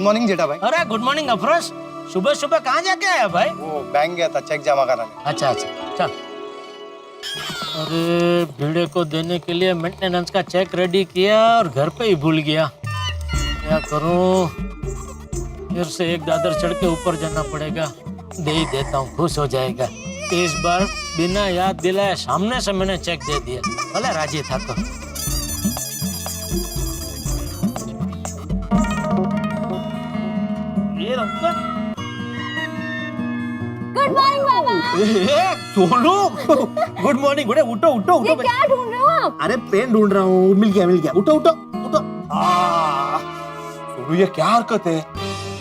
Morning जेठा भाई। अरे good morning Afroz, सुबह सुबह कहाँ जाके आया भाई? वो बैंक गया था चेक जमा कराने। अच्छा अच्छा चल। अरे भिड़े को देने के लिए मेंटेनेंस का चेक रेडी किया और घर पे ही भूल गया। क्या करूं? फिर से एक दादर चढ़ के ऊपर जाना पड़ेगा। दे ही देता हूँ, खुश हो जाएगा। इस बार बिना याद दिलाए सामने से मैंने चेक दे दिया, भले राजी था तो। ये गुड मॉर्निंग बाबा। Sonu, good morning. उठो उठो उठो ये उठो। क्या ढूंढ रहे हो आप? अरे पेन ढूंढ रहा हूँ। मिल गया उठो उठो उठो। सोनू ये क्या हरकत है?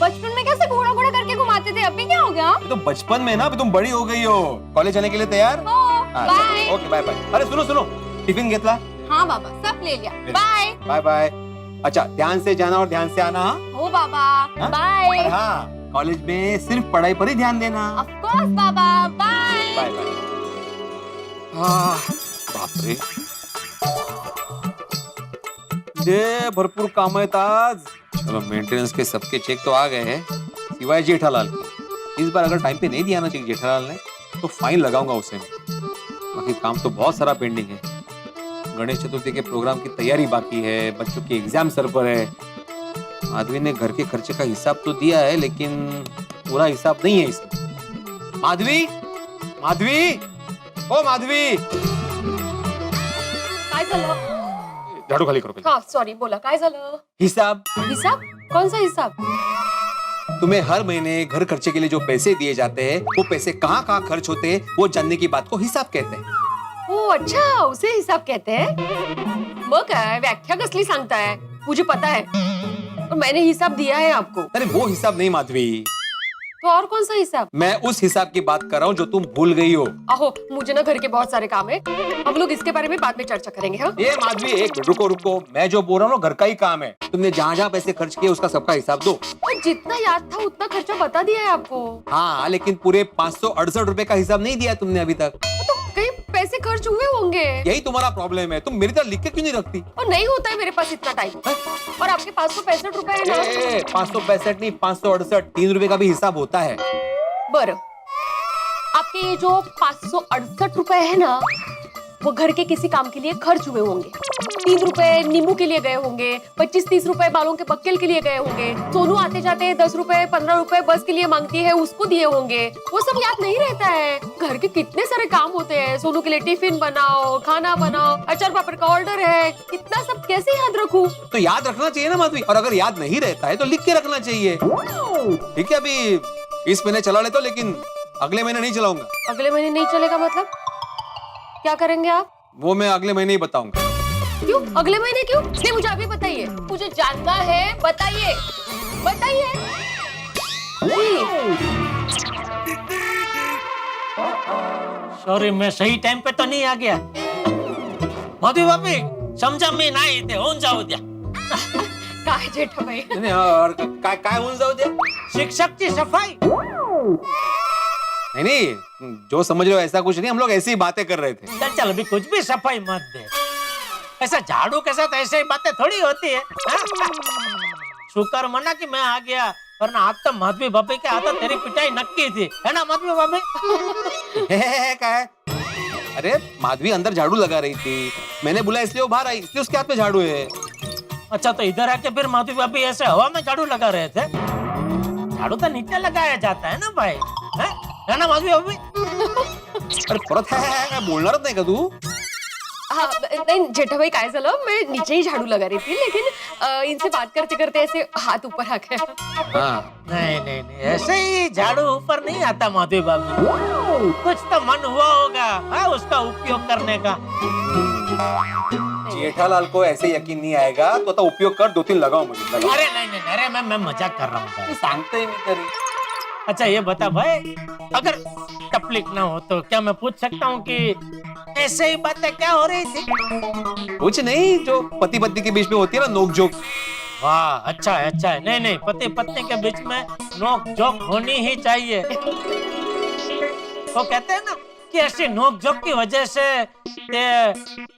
बचपन में कैसे घोड़ा घोड़ा करके घुमाते थे, अभी क्या हो गया? तो बचपन में ना, अभी तुम बड़ी हो गई हो। कॉलेज जाने के लिए तैयार? बाय। Okay bye bye. अरे सुनो सुनो, टिफिन घेतला? हाँ बाबा, सब ले लिया। Bye bye bye. अच्छा ध्यान से जाना और ध्यान से आना। हो बाबा। हाँ? बाय। और हाँ, कॉलेज में सिर्फ पढ़ाई पर ही ध्यान देना। ऑफ कोर्स बाबा। Bye bye bye. बाप रे, ये भरपूर काम आहेत आज। चलो मेंटेनेंस के सबके चेक तो आ गए हैं, सिवाय जेठालाल के। इस बार अगर टाइम पे नहीं दिया ना चेक जेठालाल ने, तो फाइन लगाऊंगा उसे मैं। बाकी काम तो बहुत सारा पेंडिंग है। गणेश चतुर्थी के प्रोग्राम की तैयारी बाकी है, बच्चों के एग्जाम सर पर है। माधवी ने घर के खर्चे का हिसाब तो दिया है, लेकिन पूरा हिसाब नहीं है इसमें। माधवी, माधवी, ओ माधवी, काय झालं? झाडू खाली करो पहले। हाँ सॉरी, बोला काय झालं? हिसाब। हिसाब? कौन सा हिसाब? तुम्हें हर महीने घर खर्चे के लिए जो पैसे दिए जाते हैं, वो पैसे कहाँ कहाँ खर्च होते हैं, वो जानने की बात को हिसाब कहते हैं। ओ अच्छा, उसे हिसाब कहते हैं। मग काय व्याख्या कसली सांगताय? मुझे पता है, और मैंने हिसाब दिया है आपको। अरे वो हिसाब नहीं माधवी, तो और कौन सा हिसाब? मैं उस हिसाब की बात कर रहा हूँ जो तुम भूल गई हो। आहो, मुझे ना घर के बहुत सारे काम है, हम लोग इसके बारे में बाद में चर्चा करेंगे। हाँ ये माधवी, एक मिनट रुको रुको, मैं जो बोल रहा हूँ ना घर का ही काम है। तुमने जहाँ जहाँ पैसे खर्च किए उसका सबका हिसाब दो। और जितना याद था उतना खर्चा बता दिया है आपको। हाँ, लेकिन पूरे 568 रुपए का हिसाब नहीं दिया तुमने अभी तक। तो कहीं पैसे खर्च हुए होंगे। यही तुम्हारा प्रॉब्लम है, तुम मेरी तरह लिख के क्यों नहीं रखती? और नहीं होता है मेरे पास इतना टाइम। और आपके 565 रुपए है ना? 565 नहीं, 568, 3 रुपए का भी हिसाब होता है। बरं, आपके ये जो 568 रुपए है ना, वो घर के किसी काम के लिए खर्च हुए होंगे। 3 रुपए नींबू के लिए गए होंगे, 25-30 रुपए बालों के पक्केल के लिए गए होंगे। सोनू आते जाते 10 रुपए 15 रुपए बस के लिए मांगती है, उसको दिए होंगे। वो सब याद नहीं रहता है। घर के कितने सारे काम होते हैं। सोनू के लिए टिफिन बनाओ, खाना बनाओ, अचार पापड़ का ऑर्डर है, इतना सब कैसे याद रखूं? तो याद रखना चाहिए ना माधवी, और अगर याद नहीं रहता है तो लिख के रखना चाहिए। ठीक है, अभी इस महीने चला लेता हूं, लेकिन अगले महीने नहीं चलाऊंगा। अगले महीने नहीं चलेगा मतलब? क्या करेंगे आप? वो मैं अगले महीने ही बताऊंगा। क्यों अगले महीने क्यों? नहीं, मुझे अभी बताइए, मुझे जानना है। बताइए बताइए। सॉरी, मैं सही टाइम पे तो नहीं आ गया। माधवी भाभी, समझा मी नाही ते होऊन जाऊ द्या। काय जेठाबाई? नहीं, और काय होऊन जाऊ दे? शिक्षक की सफाई। नहीं, जो समझ रहे हो ऐसा कुछ नहीं, हम लोग ऐसी ही बातें कर रहे थे। चल अभी कुछ भी सफाई मत दे। ऐसा झाड़ू के साथ ऐसे ही बातें थोड़ी होती है। शुक्र मना कि मैं आ गया, वरना आज तो माधवी भाभी के हाथों तेरी पिटाई नक्की थी, है ना माधवी भाभी? काय? अरे माधवी अंदर झाड़ू लगा रही थी, मैंने बोला इसलिए वो बाहर आई, इसलिए उसके हाथ में झाड़ू है। अच्छा, तो इधर आके फिर माधवी भाभी ऐसे हवा में झाड़ू लगा रहे थे? झाड़ू तो नीचे लगाया जाता है ना भाई, है ना माधवी भाभी? अरे परत है, बोलणारच नाही का तू? हाँ नहीं जेठाबाई, काय झालं, मैं नीचे ही झाड़ू लगा रही थी, लेकिन इनसे बात करते करते ऐसे हाथ ऊपर आ गया। हाँ, नहीं नहीं नहीं, ऐसे ही झाड़ू ऊपर नहीं आता माधवी भाभी। कुछ तो मन हुआ होगा उसका उपयोग करने का। जेठालाल को ऐसे यकीन नहीं आएगा तो उपयोग कर, 2-3 लगाओ मुझे। अरे नहीं नहीं, अरे मैं मजाक कर रहा हूँ भाई। सांगते मी तरी। अच्छा ये बता भाई, अगर तकलीफ ना हो तो क्या मैं पूछ सकता हूँ कि ऐसे ही बातें क्या हो रही थी? कुछ नहीं, जो पति पत्नी के बीच में होती है ना, नोक जोक। वाह, अच्छा है अच्छा है। नहीं नहीं, पति पत्नी के बीच में नोक जोक होनी ही चाहिए। वो कहते हैं ना की अशी नोकझोक की वजह से ते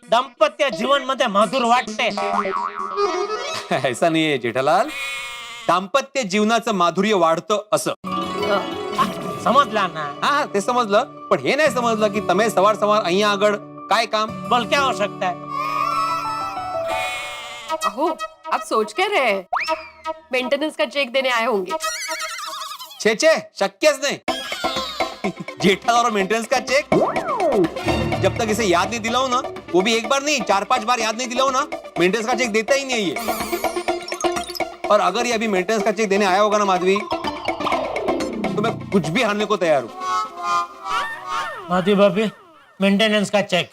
दाम्पत्य जीवन मध्ये मधुर वाटते। ऐसा नहीं है जेठालाल, दाम्पत्य जीवनाचं माधुर्य वाढतं असं. समजला ना. हा ते समजलं, पण हे नाही समजलं की તમે સવાર સવાર અહીંયા આગળ काय काम. बोल क्या हो सकता है. अहो आप सोच क्या रहे हैं? मेंटेनेंस का चेक देने आए होंगे. छे छे शक्यच नाही. जेठालाल और मेंटेनेंस का चेक, जब तक इसे याद नहीं दिलाऊं ना, वो भी एक बार नहीं 4-5 बार याद नहीं दिलाऊं ना, मेंटेनेंस का चेक देता ही नहीं है ये. और अगर ये अभी मेंटेनेंस का चेक देने आया होगा ना माधवी, तो मैं कुछ भी हारने को तैयार हूं. माधवी भाभी, मेंटेनन्स का चेक.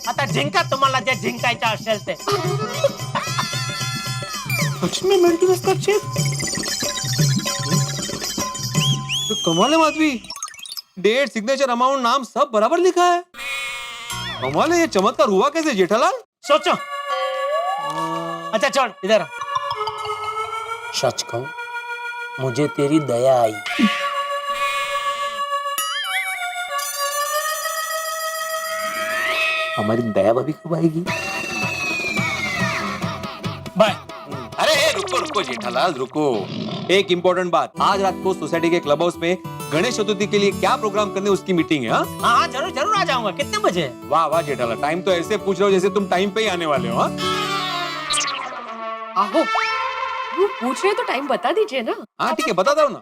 आता जिंका तुम्हाला जे जिंकायचं असेल ते. सच में मेंटेनेंस का चेक. तो कमाल है माधवी, डेट, सिग्नेचर, अमाउंट, नाम सब बराबर लिखा है. कमाल है, ये चमत्कार हुआ कैसे जेठालाल? सोचो. अच्छा छोड़ इधर आ. सच कहूं, मुझे तेरी दया आई. हमारी दया भाभी कब आएगी? बाय. अरे रुको रुको जेठालाल रुको. एक इम्पोर्टेंट बात, आज रात को सोसाइटी के क्लब हाउस में गणेश चतुर्थी के लिए क्या प्रोग्राम करने उसकी मीटिंग है. हाँ हाँ जरूर जरूर आ जाऊंगा. कितने बजे? वाह वाह जेठालाल, टाइम तो ऐसे पूछ रहे हो जैसे तुम टाइम पे ही आने वाले हो. हाँ आहो वो पूछ रहे तो टाइम बता दीजिए ना. हाँ ठीक है बताता हूँ ना.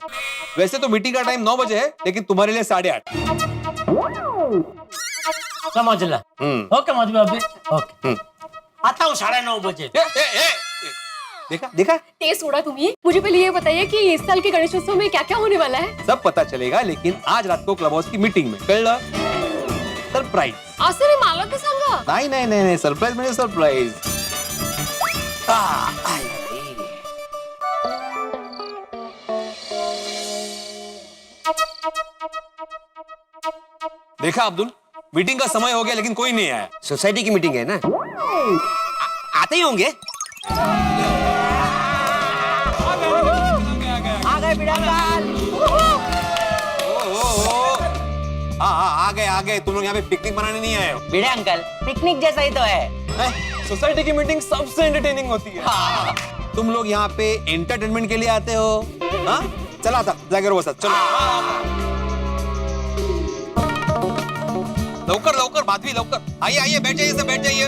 वैसे तो मीटिंग का टाइम 9 बजे है, लेकिन तुम्हारे लिए 8:30. समझ ला. ओके माधवी भाभी. ओके आता हूँ 9:30 बजे. देखा देखा टेस्ट उड़ा तुम्हें. मुझे पहले ये बताइए कि इस साल के गणेशोत्सव में क्या क्या होने वाला है. सब पता चलेगा, लेकिन आज रात को क्लब हाउस की मीटिंग में कळलं. सरप्राईज. असं रे मला तर सांगा. नाही नाही नाही नाही, सरप्राईज म्हणजे सरप्राईज. देखा अब्दुल, मीटिंग का समय हो गया लेकिन कोई नहीं आया. सोसाइटी की मीटिंग है ना. आते ही होंगे. आ गए बिड़ांगाल. हाँ आ गए. तुम लोग यहाँ पे पिकनिक मनाने नहीं आए हो. भिड़े अंकल, पिकनिक जैसा ही तो है. सोसाइटी की मीटिंग सबसे एंटरटेनिंग होती है. हाँ. तुम लोग यहाँ पे एंटरटेनमेंट के लिए आते हो. हाँ चला आता जागेवर बसा. चलो लवकर लवकर माधवी लवकर. आइए आइए बैठ जाइए सब बैठ जाइए.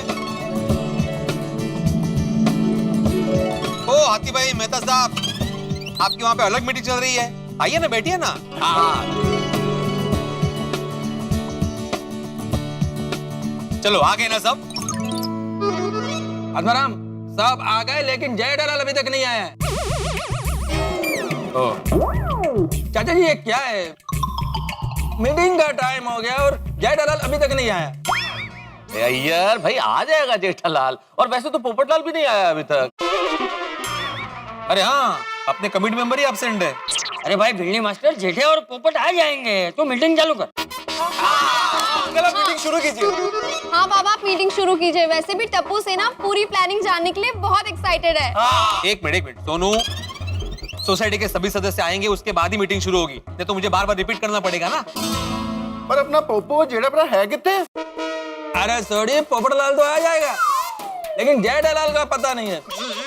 ओ हाथी भाई मेहता साहब, आपकी वहाँ पे अलग मीटिंग चल रही है. आइए ना बैठिए ना. हाँ चलो आ गए ना सब. आत्माराम सब आ गए, लेकिन जेठालाल अभी तक नहीं आया है. चाचा जी ये क्या है? मीटिंग का टाइम हो गया और जेठालाल अभी तक नहीं आया. यार भाई आ जाएगा जेठालाल. और वैसे तो पोपटलाल भी नहीं आया अभी तक. अरे हाँ, अपने कमिटी मेंबर ही एब्सेंट है. अरे भाई भिड़नी मास्टर, जेठे और पोपट आ जाएंगे. तो मीटिंग चालू कर. मीटिंग शुरू कीजिए. हाँ बाबा आप मीटिंग शुरू कीजिए. वैसे भी टप्पू से ना पूरी प्लानिंग जानने के लिए बहुत एक्साइटेड है. एक मिनट सोनू, सोसाइटी के सभी सदस्य आएंगे, उसके बाद ही मीटिंग शुरू होगी. नहीं तो मुझे बार बार रिपीट करना पड़ेगा ना. पर अपना पोपो जेड़ा भरा है कितने. अरे सॉरी, पोपटलाल तो आ जाएगा, लेकिन जेठालाल का पता नहीं है.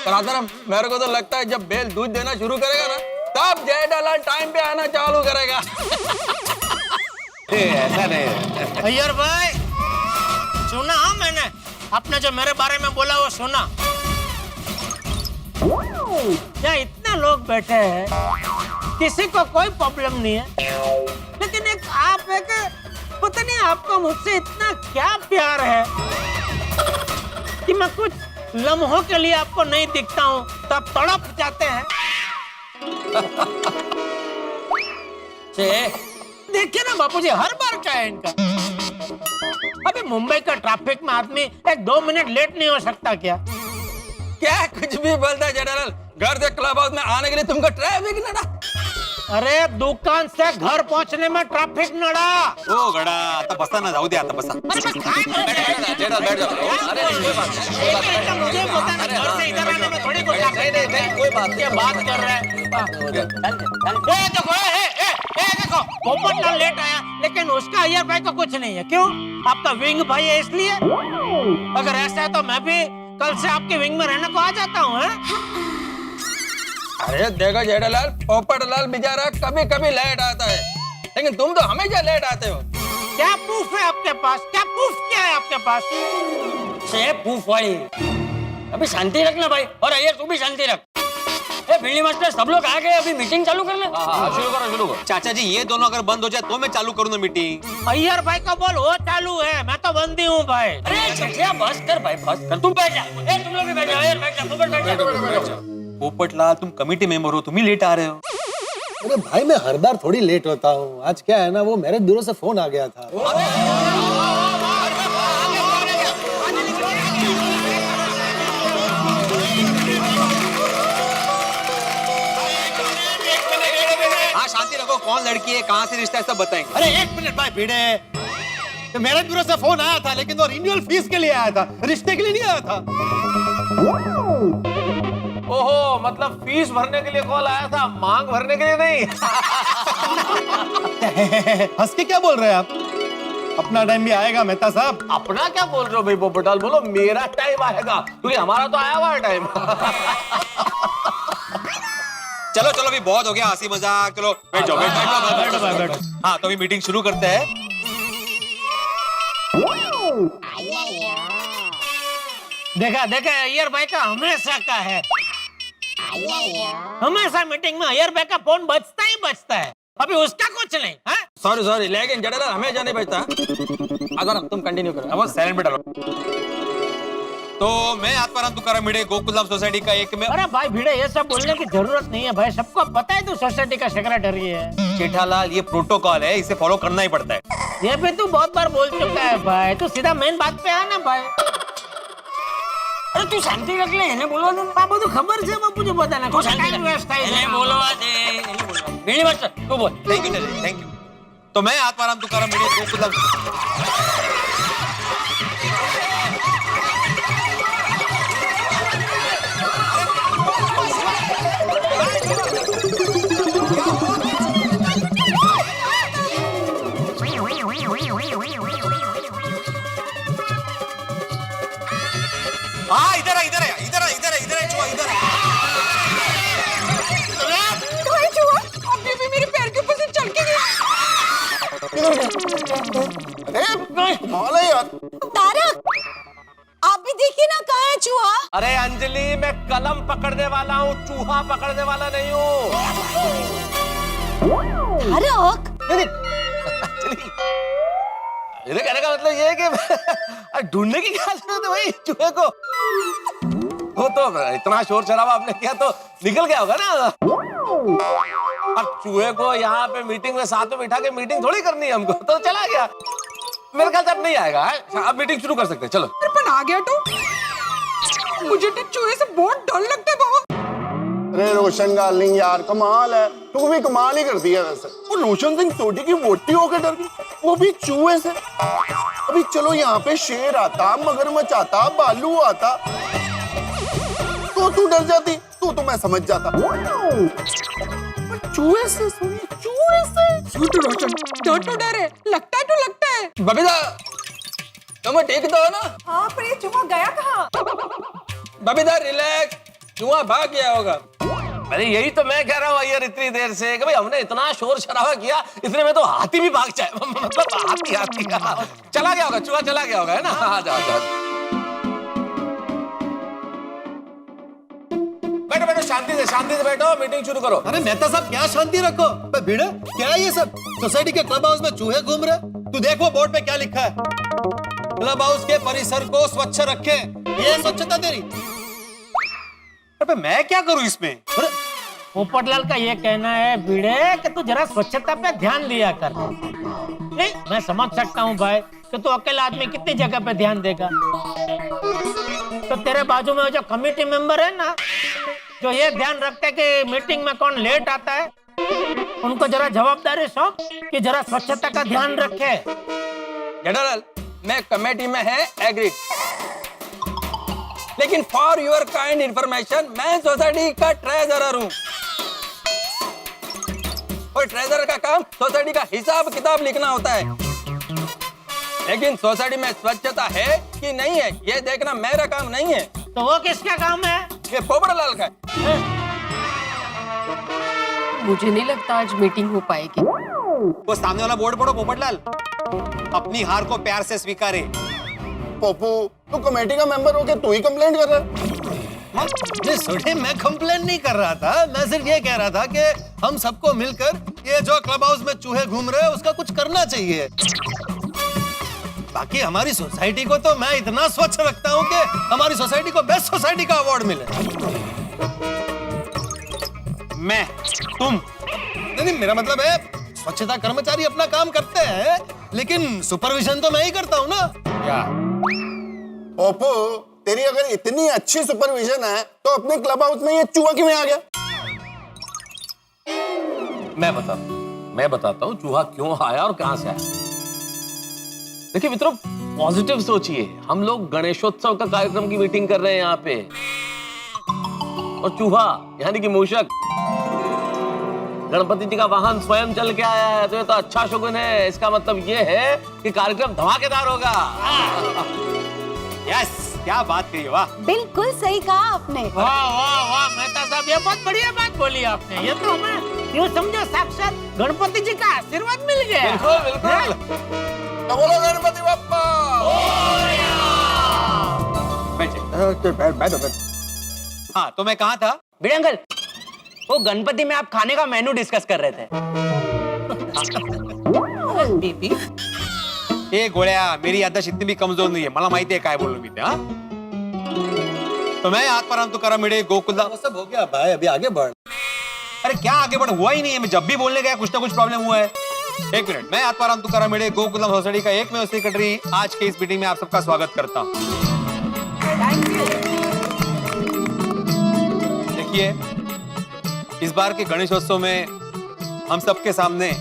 पर आत्माराम मेरे को तो लगता है जब बेल दूध देना शुरू करेगा ना, तब जेठालाल टाइम पे आना चालू करेगा. ऐसा नहीं. अय्यर भाई सुना. हाँ मैंने आपने जो मेरे बारे में बोला वो सुना. क्या इतने लोग बैठे हैं, किसी को कोई प्रॉब्लम नहीं है, लेकिन एक आप है कि पता नहीं आपको मुझसे इतना क्या प्यार है कि मैं कुछ लम्हों के लिए आपको नहीं दिखता हूँ तब तड़प जाते हैं. देखिए ना बापूजी, हर बार क्या है इनका. अभी मुंबई का ट्रैफिक में आदमी 1-2 मिनट लेट नहीं हो सकता क्या? क्या कुछ भी बोलता है जेठालाल. घर से क्लब हाउस में आने के लिए तुमको ट्रैफिक नड़ा. अरे दुकान से घर पहुंचने में ट्रैफिक नड़ा. ओ गड़ा, आता बसा ना, जाऊ दे आता बसा. जेठालाल बैठ जाओ. अरे कोई बात नहीं. मुझे पता नहीं, घर से इधर आने में थोड़ी कोई कोई बात ये बात कर रहे हैं. देखो पोपटलाल लेट आया, लेकिन उसका अय्यर भाई का कुछ नहीं है. क्यों? आपका विंग भाई है इसलिए. अगर ऐसा है तो मैं भी कल से आपके विंग में रहने को आ जाता हूँ. अरे देखो जेठालाल, पोपटलाल बेचारा कभी कभी लेट आता है, लेकिन तुम तो हमेशा लेट आते हो। क्या प्रूफ है आपके पास? क्या प्रूफ क्या है आपके पास? से प्रूफ वाली। अभी शांति रखना भाई, और अय्यर तू भी शांति रख। ए भिंडी मास्टर, सब लोग आ गए, अभी मीटिंग चालू कर ले। हाँ, शुरू करो। चाचा जी ये दोनों अगर बंद हो जाए तो मैं चालू करूँ ना मीटिंग। अय्यर भाई का बोल वो चालू है, मैं तो बंदी हूँ भाई। अरे चटिया बस कर भाई, बस कर। तुम बैठ जा। ए तुम लोग भी बैठ जाओ, अय्यर बैठ जा, पोपट बैठ जा। पोपटलाल तुम कमेटी मेंबर हो, तुम ही लेट आ रहे हो। अरे भाई मैं हर बार थोड़ी लेट होता हूँ। आज क्या है ना, वो मैरिज ब्यूरो से फोन आ गया था। हाँ शांति रखो, कौन लड़की है, कहाँ से रिश्ता है, सब बताएंगे। अरे एक मिनट भाई भिड़े, मैरिज ब्यूरो से फोन आया था, लेकिन वो रिन्यूअल फीस के लिए आया था, रिश्ते के लिए नहीं आया था। ओहो, मतलब फीस भरने के लिए कॉल आया था, मांग भरने के लिए नहीं। हंस के क्या बोल रहे हैं आप? अपना टाइम भी आएगा मेहता साहब। अपना क्या बोल रहे हो भाई पोपटलाल, बोलो मेरा टाइम आएगा, क्योंकि हमारा तो आया हुआ है टाइम। चलो चलो अभी बहुत हो गया हंसी मजाक, चलो बैठ जाओ बैठ। हाँ तो अभी मीटिंग शुरू करते हैं। देखा देखा, अय्यर भाई का हमेशा का है, हमेशा मीटिंग में अय्यर भाई का फोन बजता ही बजता है। अभी उसका कुछ नहीं है। सॉरी, लेकिन जेठालाल हमेशा नहीं बचता। अगर तुम कंटिन्यू करो। अब साइलेंट बैठा रहो। तो मैं आत्माराम तुकाराम भिड़े गोकुलधाम सोसाइटी का एक में। अरे भाई भिड़े, ये सब बोलने की जरूरत नहीं है भाई, सबको पता है तू सोसाइटी का सेक्रेटरी है। जेठालाल ये प्रोटोकॉल है, इसे फॉलो करना ही पड़ता है। ये भी तू बहुत बार बोल चुका है भाई, तू सीधा मेन बात पे आ ना भाई। अरे तू शांति रख ले, इन्हें बोलवा दे। बाबू तो खबर से बाबू जो बताना, तू शांति टाइम वेस्ट है। इन्हें बोलवा दे। भिंडी मास्टर तू बोल। थैंक यू चाचा, थैंक यू। तो मैं आत्माराम तुकाराम भिड़े गोकुलधाम। हाँ इधर है चुहा, इधर है। अभी भी मेरे पैर के ऊपर से चढ़ के गया। अरे कमाल है यार। तारक, आप भी देखिए ना, कहाँ है चूहा? अरे अंजलि, मैं कलम पकड़ने वाला हूँ, चूहा पकड़ने वाला नहीं हूँ। तारक, मेरे कहने का मतलब ये है कि ढूंढने की क्या जरूरत है भाई चूहे को? वो तो इतना शोर शराबा आपने किया तो निकल गया होगा ना। अब चूहे को यहाँ पे मीटिंग में साथ में बिठा के मीटिंग थोड़ी करनी है हमको, तो चला गया। मेरे ख्याल से अब नहीं आएगा। अब मीटिंग शुरू कर सकते हैं, चलो। पर आ गया तो मुझे तो चूहे से बहुत डर लगता है बाबा। अरे रोशन गार्लिंग यार, कमाल है, तू भी कमाल ही करती है वैसे। वो रोशन सिंह सोटी की वोटी होकर डर गई, वो भी चूहे से। अभी चलो यहाँ पे शेर आता, मगरमच्छ आता, भालू आता, तो तू डर जाती, तो मैं समझ जाता। चूहे से, चूहे से। झूठ रोशन, डर तो डर है, लगता है तो लगता है। बबीता, तुम ठीक तो हो ना? हाँ, पर ये चूहा गया कहाँ? बबीता रिलैक्स, चूहा भाग गया होगा। अरे यही तो मैं कह रहा हूँ यार इतनी देर से कि भाई हमने इतना शोर शराबा किया, इतने में तो हाथी भी भाग जाए। मतलब हाथी चला गया होगा, चूहा चला गया होगा, है ना? हाँ, जा। बैठो शांति से बैठो, मीटिंग शुरू करो। अरे मेहता साहब क्या शांति रखो। भिड़े क्या है ये सब? सोसाइटी के क्लब हाउस में चूहे घूम रहे। तू देखो बोर्ड पे क्या लिखा है, क्लब हाउस के परिसर को स्वच्छ रखें। ये स्वच्छता तेरी। अबे मैं क्या करूं इसमें? पोपटलाल का ये कहना है भिड़े कि तू जरा स्वच्छता पे ध्यान दिया कर। नहीं, मैं समझ सकता हूँ भाई कि तू अकेला आदमी कितनी जगह पे ध्यान देगा। तो तेरे बाजू में जो कमेटी मेंबर है ना, जो ये ध्यान रखते कि मीटिंग में कौन लेट आता है, उनको जरा जवाबदारी सौंप कि जरा स्वच्छता का ध्यान रखे। जेठालाल, मैं कमेटी में है एग्री, लेकिन फॉर योर काइंड इंफॉर्मेशन मैं सोसाइटी का ट्रेजरर हूँ। और ट्रेजरर का काम सोसाइटी का हिसाब किताब लिखना होता है, लेकिन सोसाइटी में स्वच्छता है कि नहीं है ये देखना मेरा काम नहीं है। तो वो किसका काम है? ये पोपटलाल का है। मुझे नहीं लगता आज मीटिंग हो पाएगी। वो सामने वाला बोर्ड पढ़ो पोपटलाल, अपनी हार को प्यार से स्वीकारे। पप्पू, तू कमेटी का मेंबर हो के तू ही कंप्लेंट कर रहा है? नहीं सोटे, मैं कंप्लेन नहीं कर रहा था, मैं सिर्फ ये कह रहा था कि हम सबको मिलकर ये जो क्लब हाउस में चूहे घूम रहे हैं उसका कुछ करना चाहिए। बाकी हमारी सोसाइटी को तो मैं इतना स्वच्छ रखता हूँ कि हमारी सोसाइटी को बेस्ट सोसाइटी का अवार्ड मिले। मैं, तुम, नहीं, मेरा मतलब है स्वच्छता कर्मचारी अपना काम करते हैं, लेकिन सुपरविजन तो मैं ही करता हूँ ना। क्या? पप्पू, तेरी अगर इतनी अच्छी सुपरविजन है तो अपने क्लब हाउस में ये चूहा क्यों आ गया? मैं बताता हूँ चूहा क्यों आया और कहां से आया। देखिए मित्रों, पॉजिटिव सोचिए। हम लोग गणेशोत्सव का कार्यक्रम की मीटिंग कर रहे हैं यहाँ पे, और चूहा यानी कि मूषक गणपति जी का वाहन स्वयं चल के आया है, तो ये तो अच्छा शुगुन है। इसका मतलब ये है कि कार्यक्रम धमाकेदार होगा। यस, क्या बात कही, वाह। बिल्कुल सही कहा आपने। वाह वाह वाह मेहता साहब, ये बहुत बढ़िया बात बोली आपने। ये तो हमें यूँ समझो साक्षात गणपति जी का आशीर्वाद मिल गया। बिल्कुल बिल्कुल। तो बोलो गणपति बप्पा। हाँ, तो मैं कहाँ था? भिड़े अंकल, वो गणपति में आप खाने का मेनू डिस्कस कर रहे थे। ए गोळ्या, मेरी याददाश्त इतनी भी कमजोर नहीं है, मला माहिती है काय बोललो मी ते। हाँ, तो मैं आत्माराम तुकाराम भिडे गोकुलधाम। सब हो गया भाई, अभी आगे बढ़। अरे क्या आगे बढ़, हुआ ही नहीं है। मैं जब भी बोलने गया कुछ ना कुछ प्रॉब्लम हुआ है। एक मिनट, मैं आत्माराम तुकाराम भिडे गोकुलधाम सोसाइटी का एकमेव सेक्रेटरी आज के इस मीटिंग में आप सबका स्वागत करता हूँ। देखिए, इस बार के गणेशोत्सव में हम सबके सामने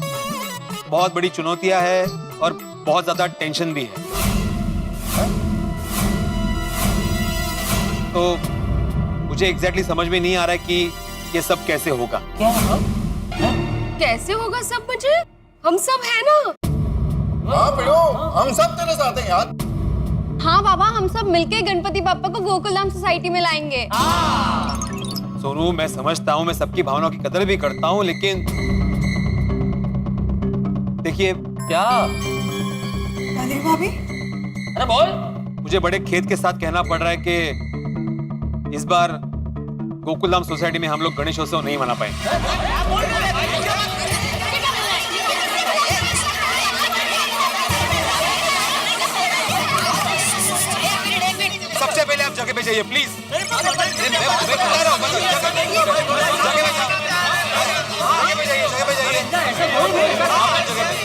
बहुत बड़ी चुनौतियां हैं और बहुत ज्यादा टेंशन भी है। तो मुझे एग्जैक्टली समझ में नहीं आ रहा है कि ये सब कैसे होगा। कैसे होगा सब? मुझे हम सब है ना। हाँ बिड़ो, हम सब तेरे साथ हैं यार। हाँ बाबा, हम सब मिलके गणपति बाप्पा को गोकुलधाम सोसाइटी में लाएंगे। सोनू, मैं समझता हूँ, मैं सबकी भावनाओं की कदर भी करता हूँ, लेकिन देखिए क्या? अरे भाभी, अरे बोल। मुझे बड़े खेद के साथ कहना पड़ रहा है कि इस बार गोकुलधाम सोसाइटी में हम लोग गणेशोत्सव नहीं मना पाएंगे। सबसे पहले आप जगह पे जाइए प्लीज। मैं बता रहा हूँ, जगह पे जाइए, जगह पे जाइए।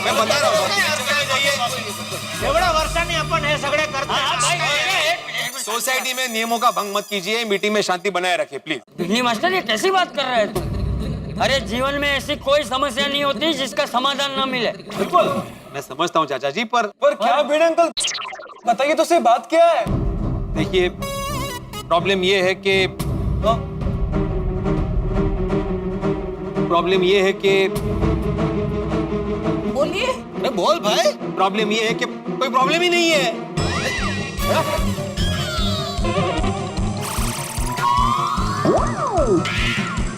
मैं बता रहा हूँ, जगह पे जाइए। एवढा वर्षांनी आपण हे सगळे करतो। सोसाइटी में नियमों का भंग मत कीजिए, मीटिंग में शांति बनाए रखिए प्लीज। बिजली मास्टर, ये कैसी बात कर रहे हैं तुम? अरे जीवन में ऐसी कोई समस्या नहीं होती जिसका समाधान ना मिले। बिल्कुल, मैं समझता हूँ चाचा जी, पर क्या भिड़े अंकल, बताइए तो सही, बात क्या है? देखिए, प्रॉब्लम ये है कि बोलिए। अरे बोल भाई। प्रॉब्लम ये है कि कोई प्रॉब्लम ही नहीं है।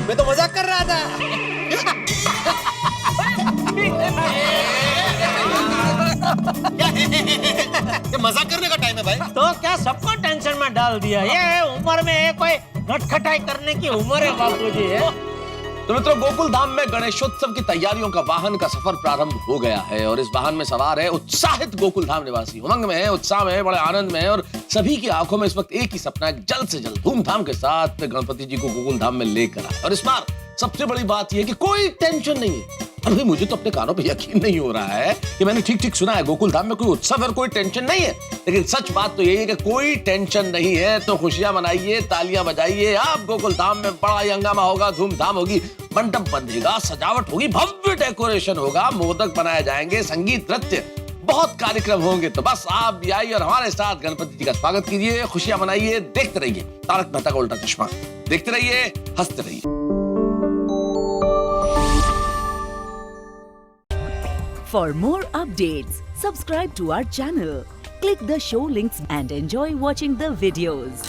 मैं तो मजाक कर रहा था। ये मजाक करने का टाइम है भाई। तो क्या सबको टेंशन में डाल दिया? ये उम्र में है, कोई नटखटाई करने की उम्र है बापूजी है। तो मित्रों, गोकुलधाम में गणेशोत्सव की तैयारियों का वाहन का सफर प्रारंभ हो गया है, और इस वाहन में सवार है उत्साहित गोकुलधाम निवासी। उमंग में है, उत्साह में है, बड़े आनंद में है, और सभी की आंखों में इस वक्त एक ही सपना है, जल्द से जल्द धूमधाम के साथ गणपति जी को गोकुलधाम में लेकर आए। और इस बार सबसे बड़ी बात यह है कि कोई टेंशन नहीं है। अरे मुझे तो अपने कानों पे यकीन नहीं हो रहा है कि मैंने ठीक ठीक सुना है। गोकुलधाम में कोई उत्सव और कोई टेंशन नहीं है, लेकिन सच बात तो यही है कि कोई टेंशन नहीं है। तो खुशियां मनाइए, तालियां बजाइए। आप गोकुलधाम में बड़ा ही हंगामा होगा, धूमधाम होगी, मंडप बंधेगा, सजावट होगी, भव्य डेकोरेशन होगा, मोदक बनाए जाएंगे, संगीत, नृत्य, बहुत कार्यक्रम होंगे। तो बस आप भी आइए और हमारे साथ गणपति जी का स्वागत कीजिए, खुशियां मनाइए। देखते रहिए तारक मेहता का उल्टा चश्मा, देखते रहिए, हंसते रहिए। For more updates, subscribe to our channel, click the show links and enjoy watching the videos.